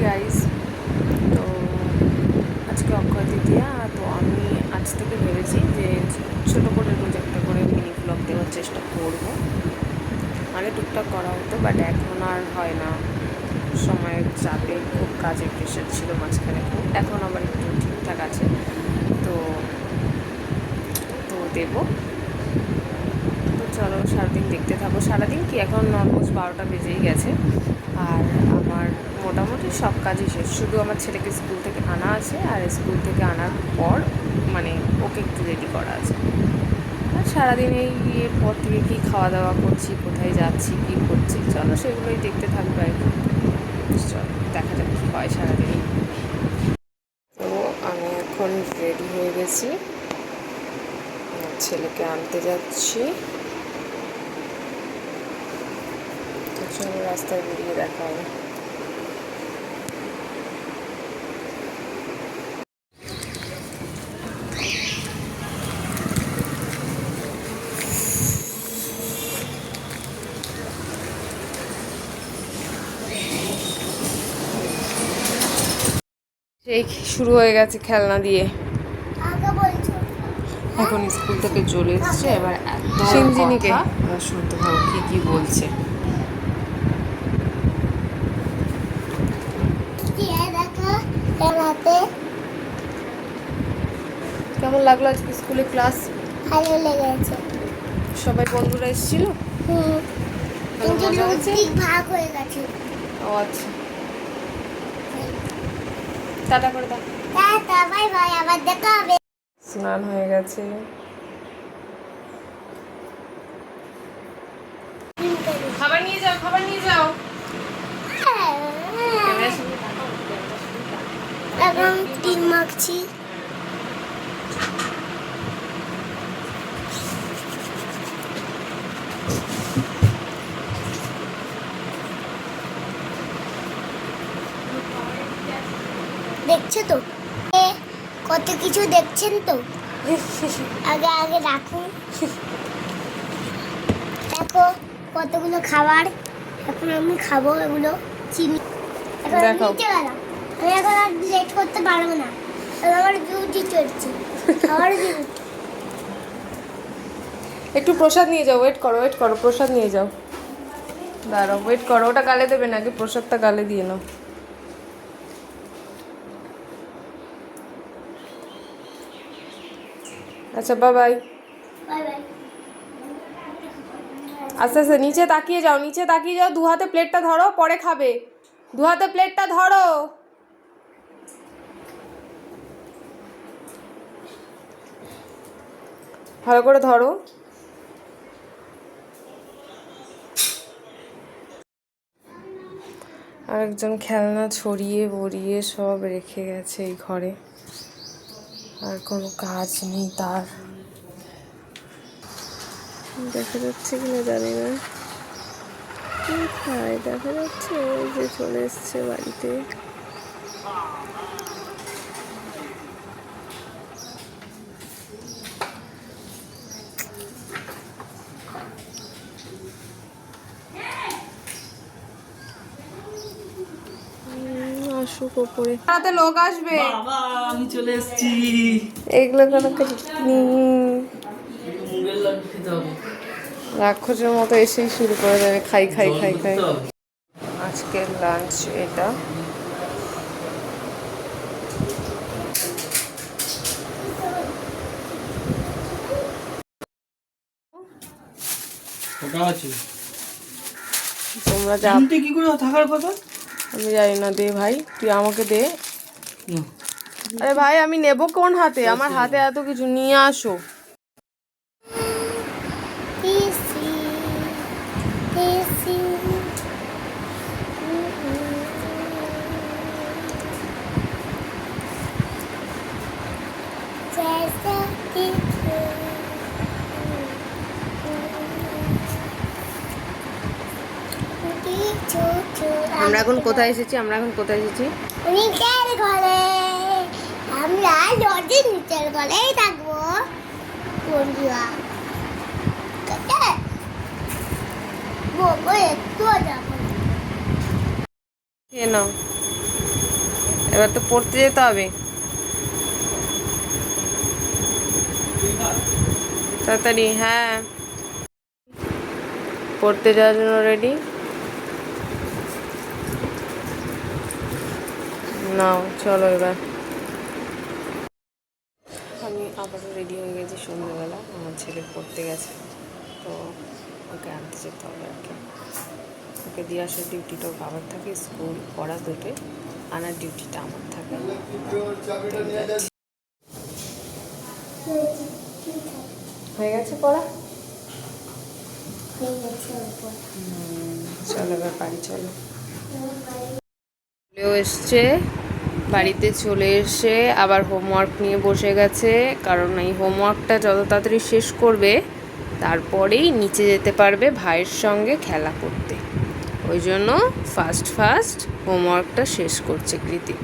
Guys, তো আজকে অক্ষয় তৃতীয়া। তো আমি আজ থেকে ভেবেছি যে ছোটো করে রোজ একটা করে মিনি ব্লগ দেওয়ার চেষ্টা করব। আগে টুকটাক করা হতো, বাট এখন আর হয় না, সময়ের চাপে খুব কাজের প্রেশার ছিল মাঝখানে খুব, এখন আবার একটু ঠিকঠাক আছে। তো তো দেবো। তো চলো সারাদিন দেখতে থাকো। সারাদিন কি, এখন অলমোস্ট 12টা বেজেই গেছে, আর আমার মোটামুটি সব কাজই শেষ। শুধু আমার ছেলেকে স্কুল থেকে আনা আছে, আর স্কুল থেকে আনার পর মানে ওকে একটু রেডি করা আছে। আর সারাদিন এই ইয়ের পর থেকে কী খাওয়া দাওয়া করছি, কোথায় যাচ্ছি, কী করছি, চলো সেগুলোই দেখতে থাকবে আর কি। চলো দেখা যাক কী হয় সারাদিন। তো আমি এখন রেডি হয়ে গেছি, ছেলেকে আনতে যাচ্ছি। তো চলো রাস্তায় বেরিয়ে দেখা হবে। সেই শুরু হয়ে গেছে খেলনা দিয়ে। এখন স্কুল থেকে চলে এসছে, এবার সিঞ্জিনিকে শুনতে থাকো কি কি বলছে। কেমন লাগলো আজকে স্কুলে ক্লাস? ভালো লেগেছে। সবাই বন্ধুরা এসেছিল? ভাগ হয়ে গেছে। ও আচ্ছা, টাটা করে দাও। টাটা, বাই বাই, আবার দেখা হবে। স্নান হয়ে গেছে। খাবার নিয়ে যাও, খাবার নিয়ে যাও। এখন ডিম মাখছি। দেখছো তো কত কিছু দেখছেন তো, আগে আগে রাখুন। দেখো কতগুলো খাবার, এখন আমি খাবো এগুলো। চিনি এখন আমি নিচে গেলাম, আমি এখন আর লেট করতে পারবো না, আমার ডিউটি চলছে, খাবার ডিউটি। একটু প্রসাদ নিয়ে যাও, ওয়েট করো ওয়েট করো, প্রসাদ নিয়ে যাও। দাঁড়াও ওয়েট করো, ওটা গালে দেবে না, আগে প্রসাদটা গালে দিয়ে নাও। আচ্ছা বাই বাই। Bye bye. আস্তে আস্তে নিচে তাকিয়ে যাও, নিচে তাকিয়ে যাও, দু হাতে প্লেটটা ধরো, পরে খাবে। দু হাতে প্লেটটা ধরো। ভালো করে ধরো। আরেকজন খেলনা ছড়িয়ে বড়িয়ে সব রেখে গেছে এই ঘরে, আর কোনো কাজ নেই তার। দেখা যাচ্ছে কিনা জানি না, কোথায় দেখা যাচ্ছে? ওই যে চলে এসছে বাড়িতে। আসুক ওপরে, রাতে লোক আসবে। বাবা আমি চলে এসেছি। এগুলো কেন মুগের লাড্ডু খেতে হবে। রাক্ষসের মতো এসেই শুরু করে দেবে, খাই খাই খাই খাই। আজকের লাঞ্চ এটা। ওটা আছে। তোমরা যা, কি করে থাকার কথা আমি জানি না। দে ভাই, তুই আমাকে দে। না। আরে ভাই আমি নেব কোন হাতে? আমার হাতে এত কিছু নিয়ে আসো। আমরা এখন কোথায় এসেছি? নিচের ঘরে। আমরা নদীর নিচের ঘরেই থাকবো বন্ধুরা। একটু যাবো। খেয়ে নাও। এবার তো পড়তে যেতে হবে। তাড়াতাড়ি, হ্যাঁ পড়তে যাওয়ার জন্য রেডি নাও, চলো এবার। আমি আবারও রেডি হয়ে গেছি সন্ধ্যেবেলা, আমার ছেলে পড়তে গেছে, তো ওকে আনতে যেতে হবে আর কি। ওকে দিয়ে আসার ডিউটিটা ওর বাবার থাকে, স্কুল পড়া দুটোই, আনার ডিউটিটা আমার থাকে। হয়ে গেছে পড়া? চলো এবার বাড়ি চলো। চলেও এসছে, বাড়িতে চলে এসে আবার হোমওয়ার্ক নিয়ে বসে গেছে, কারণ এই হোমওয়ার্কটা যত তাড়াতাড়ি শেষ করবে তারপরেই নিচে যেতে পারবে ভাইয়ের সঙ্গে খেলা করতে। ওই জন্য ফার্স্ট হোমওয়ার্কটা শেষ করছে কৃতিক।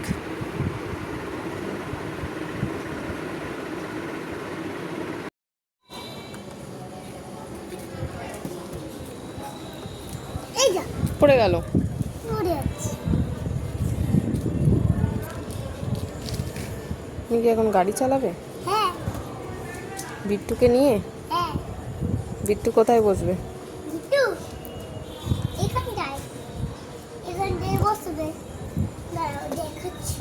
এই যা পড়ে গেল। পড়ে যাচ্ছে। তুমি কি এখন গাড়ি চালাবে হ্যাঁ বিট্টুকে নিয়ে? হ্যাঁ বিট্টু কোথায় বসবে? বিট্টু এখানে যাই, এখান দিয়ে বসবে। দাঁড়াও দেখাচ্ছি।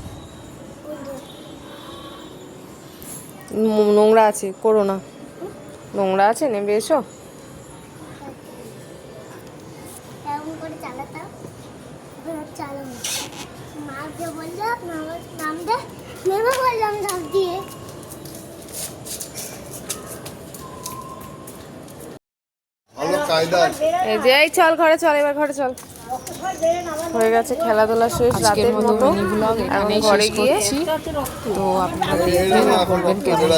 নোংরা আছে, করো না। নোংরা আছে, নেমে এসো। এরকম করে চালাতাম, এবার চালাবো। মাকে বললাম নাম দে, নেমে বললাম ধাপ দিয়ে। ভালো কায়দা আছে। এই যে, এই চল ঘরে চল, এবার ঘরে চল। হয়ে গেছে খেলাধুলা শেষ, রাতের মতো। এখন ঘরে গিয়ে এখন করবেন কেমন